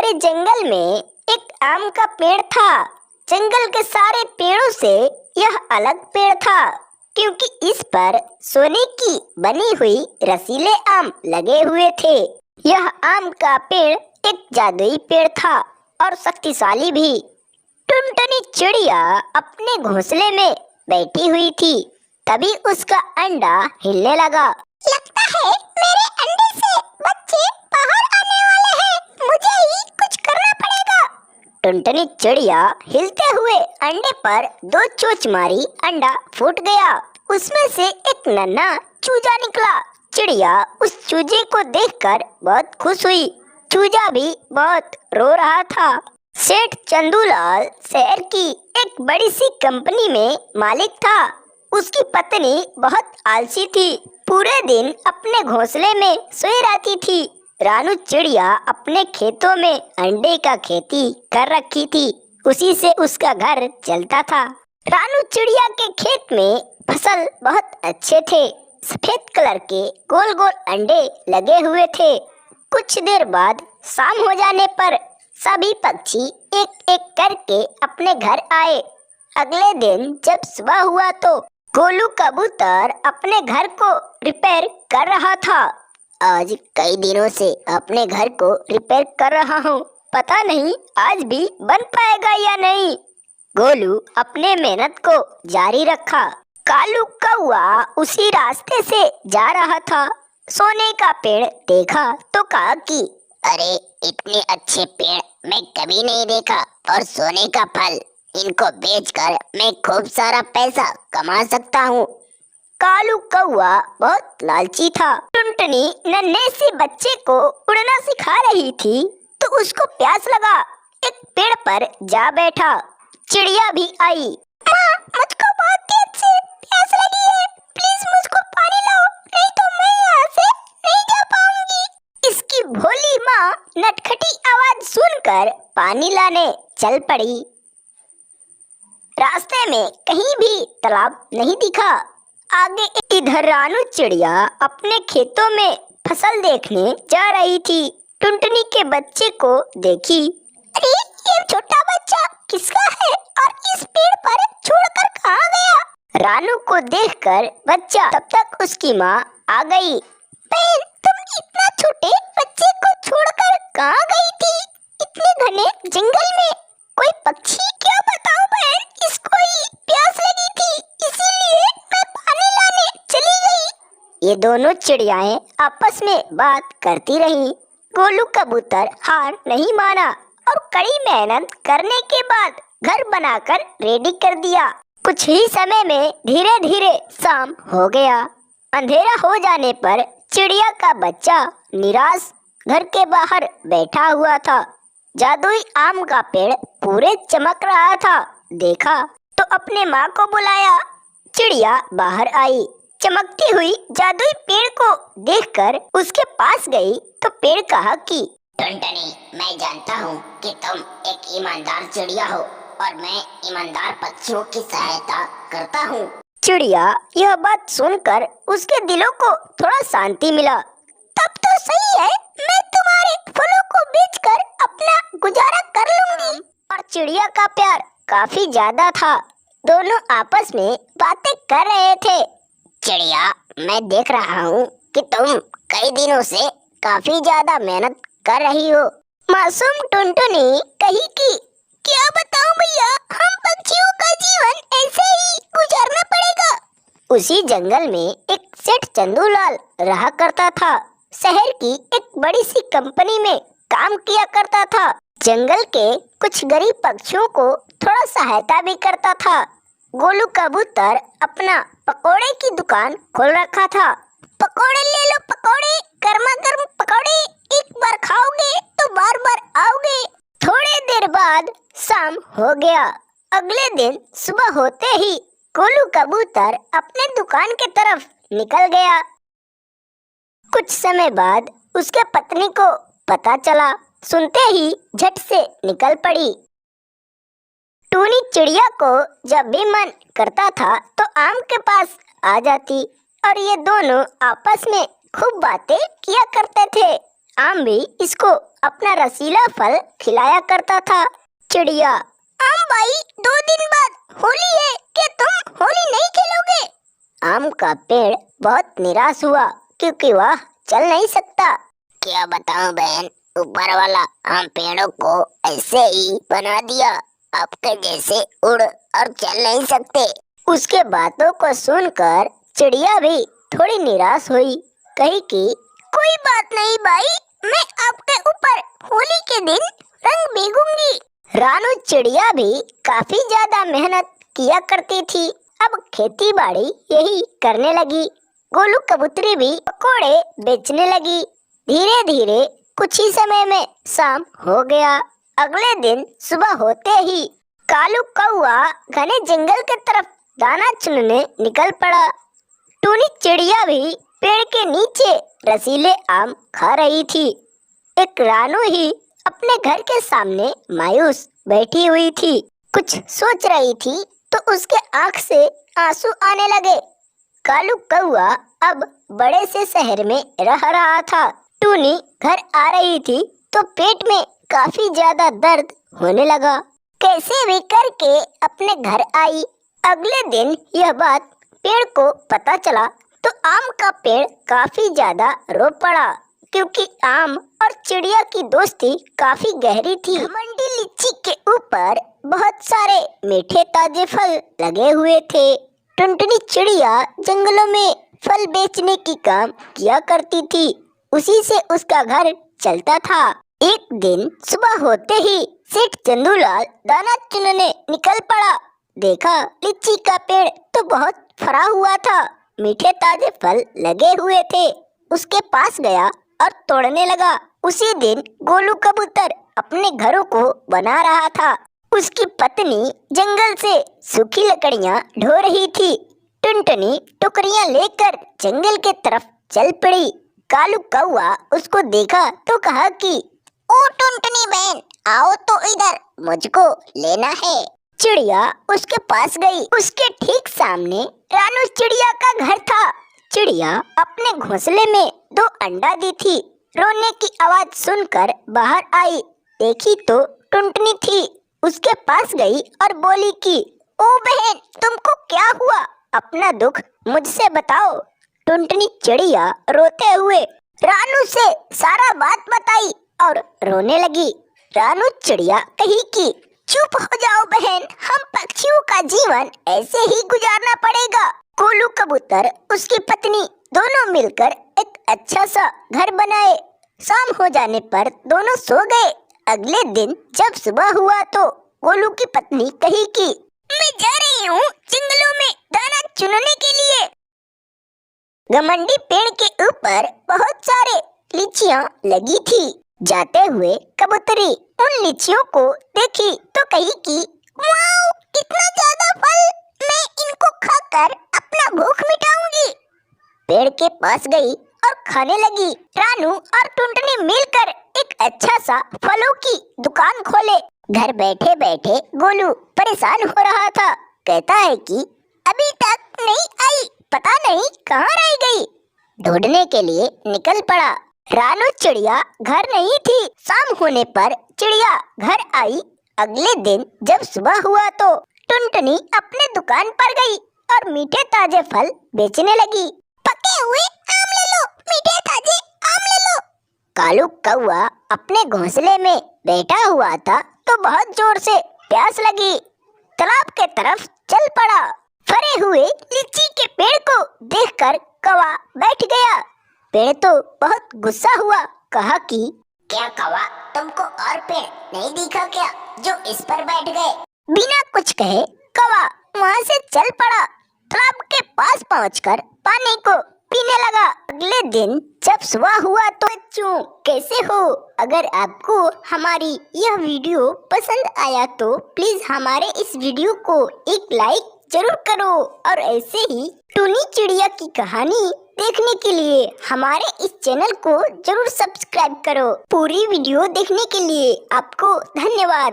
बड़े जंगल में एक आम का पेड़ था। जंगल के सारे पेड़ों से यह अलग पेड़ था क्योंकि इस पर सोने की बनी हुई रसीले आम लगे हुए थे। यह आम का पेड़ एक जादुई पेड़ था और शक्तिशाली भी। टुनटुनी चिड़िया अपने घोंसले में बैठी हुई थी। तभी उसका अंडा हिलने लगा। लगता है मेरे अंडे से बच्चे बाहर आने वाले हैं। मुझे ही कुछ करना पड़ेगा। टुनटुनी चिड़िया हिलते हुए अंडे पर दो चोंच मारी, अंडा फूट गया। उसमें से एक नन्हा चूजा निकला। चिड़िया उस चूजे को देखकर बहुत खुश हुई। चूजा भी बहुत रो रहा था। सेठ चंदूलाल शहर की एक बड़ी सी कंपनी में मालिक था। उसकी पत्नी बहुत आलसी थी। पूरे दिन अपने घोंसले में सोई रहती थी। रानू चिड़िया अपने खेतों में अंडे का खेती कर रखी थी। उसी से उसका घर चलता था। रानू चिड़िया के खेत में फसल बहुत अच्छे थे। सफेद कलर के गोल गोल अंडे लगे हुए थे। कुछ देर बाद शाम हो जाने पर सभी पक्षी एक एक करके अपने घर आए। अगले दिन जब सुबह हुआ तो गोलू कबूतर अपने घर को रिपेयर कर रहा था। आज कई दिनों से अपने घर को रिपेयर कर रहा हूँ, पता नहीं आज भी बन पाएगा या नहीं। गोलू अपने मेहनत को जारी रखा। कालू कौआ उसी रास्ते से जा रहा था। सोने का पेड़ देखा तो कहा कि अरे इतने अच्छे पेड़ मैं कभी नहीं देखा, और सोने का फल, इनको बेचकर मैं खूब सारा पैसा कमा सकता हूँ। कालू कौआ बहुत लालची था। टुनटुनी नन्हे से बच्चे को उड़ना सिखा रही थी तो उसको प्यास लगा। एक पेड़ पर जा बैठा। चिड़िया भी आई। माँ, मुझको बहुत तेज से प्यास लगी है, प्लीज मुझको पानी लाओ, नहीं तो मैं यहाँ से नहीं जा पाऊंगी। इसकी भोली माँ नटखटी आवाज सुनकर पानी लाने चल पड़ी। रास्ते में कहीं भी तालाब नहीं दिखा। आगे इधर रानू चिड़िया अपने खेतों में फसल देखने जा रही थी। टुनटुनी के बच्चे को देखी। अरे ये छोटा बच्चा किसका है और इस पेड़ पर छोड़कर कहाँ गया? रानू को देखकर बच्चा तब तक उसकी माँ आ गई। बहन, तुम इतना छोटे बच्चे को छोड़कर कहाँ गई थी? इतने घने जंगल में कोई पक्षी? क्या बताऊं बहन, इसको ही प्यास लगी थी, इसीलिए मैं पानी लाने चली गई। ये दोनों चिड़ियाएं आपस में बात करती रहीं। गोलू कबूतर हार नहीं माना और कड़ी मेहनत करने के बाद घर बनाकर रेडी कर दिया। कुछ ही समय में धीरे धीरे शाम हो गया। अंधेरा हो जाने पर चिड़िया का बच्चा निराश घर के बाहर बैठा हुआ था। जादुई आम का पेड़ पूरे चमक रहा था। देखा तो अपने माँ को बुलाया। चिड़िया बाहर आई। चमकती हुई जादुई पेड़ को देखकर उसके पास गई तो पेड़ कहा कि टुनटुनी, मैं जानता हूँ कि तुम एक ईमानदार चिड़िया हो और मैं ईमानदार पक्षियों की सहायता करता हूँ। चिड़िया यह बात सुनकर उसके दिलों को थोड़ा शांति मिला। तब तो सही है, मैं तुम्हारे फलों को बेचकर अपना गुजारा कर लूंगी। और चिड़िया का प्यार काफी ज्यादा था। दोनों आपस में बातें कर रहे थे। चिड़िया, मैं देख रहा हूँ कि तुम कई दिनों से काफी ज्यादा मेहनत कर रही हो। मासूम टुनटुनी कही कि क्या बताऊं भैया, हम पक्षियों का जीवन ऐसे ही गुजारना पड़ेगा। उसी जंगल में एक सेठ चंदूलाल रहा करता था। शहर की एक बड़ी सी कंपनी में काम किया करता था। जंगल के कुछ गरीब पक्षियों को थोड़ा सहायता भी करता था। गोलू कबूतर अपना पकोड़े की दुकान खोल रखा था। पकोड़े ले लो पकोड़े, गर्मा गर्म पकोड़े, एक बार खाओगे तो बार बार आओगे। थोड़ी देर बाद शाम हो गया। अगले दिन सुबह होते ही गोलू कबूतर अपने दुकान की तरफ निकल गया। कुछ समय बाद उसके पत्नी को पता चला। सुनते ही झट से निकल पड़ी। टूनी चिड़िया को जब भी मन करता था तो आम के पास आ जाती और ये दोनों आपस में खूब बातें किया करते थे। आम भी इसको अपना रसीला फल खिलाया करता था। चिड़िया, आम भाई 2 दिन बाद होली है, क्या तुम होली नहीं खेलोगे? आम का पेड़ बहुत निराश हुआ क्योंकि वह चल नहीं सकता। क्या बताऊं बहन, ऊपर वाला आम पेड़ों को ऐसे ही बना दिया, आपके जैसे उड़ और चल नहीं सकते। उसके बातों को सुनकर चिड़िया भी थोड़ी निराश हुई, कही कि कोई बात नहीं भाई, मैं आपके ऊपर होली के दिन रंग बिगूंगी। रानू चिड़िया भी काफी ज्यादा मेहनत किया करती थी, अब खेती बाड़ी यही करने लगी। गोलू कबूतरी भी पकोड़े बेचने लगी। धीरे धीरे कुछ ही समय में शाम हो गया। अगले दिन सुबह होते ही कालू कौआ घने जंगल की तरफ दाना चुनने निकल पड़ा। टूनी चिड़िया भी पेड़ के नीचे रसीले आम खा रही थी। एक रानू ही अपने घर के सामने मायूस बैठी हुई थी, कुछ सोच रही थी तो उसके आंख से आंसू आने लगे। कालू कौआ अब बड़े से शहर में रह रहा था। टूनी घर आ रही थी तो पेट में काफी ज्यादा दर्द होने लगा। कैसे भी करके अपने घर आई। अगले दिन यह बात पेड़ को पता चला तो आम का पेड़ काफी ज्यादा रो पड़ा, क्योंकि आम और चिड़िया की दोस्ती काफी गहरी थी। घमंडी लीची के ऊपर बहुत सारे मीठे ताजे फल लगे हुए थे। टुनटुनी चिड़िया जंगलों में फल बेचने की काम किया करती थी, उसी से उसका घर चलता था। एक दिन सुबह होते ही सेठ चंदूलाल दाना चुनने निकल पड़ा। देखा लीची का पेड़ तो बहुत फरा हुआ था, मीठे ताजे फल लगे हुए थे। उसके पास गया और तोड़ने लगा। उसी दिन गोलू कबूतर अपने घरों को बना रहा था। उसकी पत्नी जंगल से सूखी लकड़ियां ढो रही थी। टुनटुनी टोकरियां लेकर जंगल के तरफ चल पड़ी। कालू कौआ उसको देखा तो कहा कि ओ टुनटुनी बहन, आओ तो इधर, मुझको लेना है। चिड़िया उसके पास गई। उसके ठीक सामने रानू चिड़िया का घर था। चिड़िया अपने घोंसले में 2 अंडा दी थी। रोने की आवाज सुनकर बाहर आई, देखी तो टुनटुनी थी। उसके पास गई और बोली कि ओ बहन, तुमको क्या हुआ? अपना दुख मुझसे बताओ। टुनटुनी चिड़िया रोते हुए रानू से सारा बात बताई और रोने लगी। रानू चिड़िया कही कि चुप हो जाओ बहन, हम पक्षियों का जीवन ऐसे ही गुजारना पड़ेगा। गोलू कबूतर उसकी पत्नी दोनों मिलकर एक अच्छा सा घर बनाए। शाम हो जाने पर दोनों सो गए। अगले दिन जब सुबह हुआ तो गोलू की पत्नी कही कि मैं जा रही हूँ जंगलों में दाना चुनने के लिए। घमंडी पेड़ के ऊपर बहुत सारे लीचियाँ लगी थी। जाते हुए कबूतरी उन लीचियों को देखी तो कही कि वाओ, कितना ज्यादा फल, मैं इनको खाकर अपना भूख मिटाऊंगी। पेड़ के पास गई और खाने लगी। रानू और टुनटुनी मिलकर एक अच्छा सा फलों की दुकान खोले। घर बैठे बैठे गोलू परेशान हो रहा था। कहता है कि अभी तक नहीं आई, पता नहीं कहाँ रह गई। ढूंढने के लिए निकल पड़ा। रानू चिड़िया घर नहीं थी। शाम होने पर चिड़िया घर आई। अगले दिन जब सुबह हुआ तो टुनटुनी अपने दुकान पर गई और मीठे ताजे फल बेचने लगी। पके हुए आम ले लो, मीठे ताजे आम ले लो। कालू कौआ अपने घोंसले में बैठा हुआ था तो बहुत जोर से प्यास लगी। तालाब के तरफ चल पड़ा। फरे हुए लीची के पेड़ को देखकर कौवा बैठ गया। पेड़ तो बहुत गुस्सा हुआ, कहा कि क्या कौवा, तुमको और पेड़ नहीं दिखा क्या जो इस पर बैठ गए? बिना कुछ कहे कौवा वहाँ से चल पड़ा। तालाब के पास पहुंचकर पानी को पीने लगा। अगले दिन जब सुबह हुआ तो बच्चों, कैसे हो? अगर आपको हमारी यह वीडियो पसंद आया तो प्लीज हमारे इस वीडियो को एक लाइक जरूर करो और ऐसे ही टूनी चिड़िया की कहानी देखने के लिए हमारे इस चैनल को जरूर सब्सक्राइब करो। पूरी वीडियो देखने के लिए आपको धन्यवाद।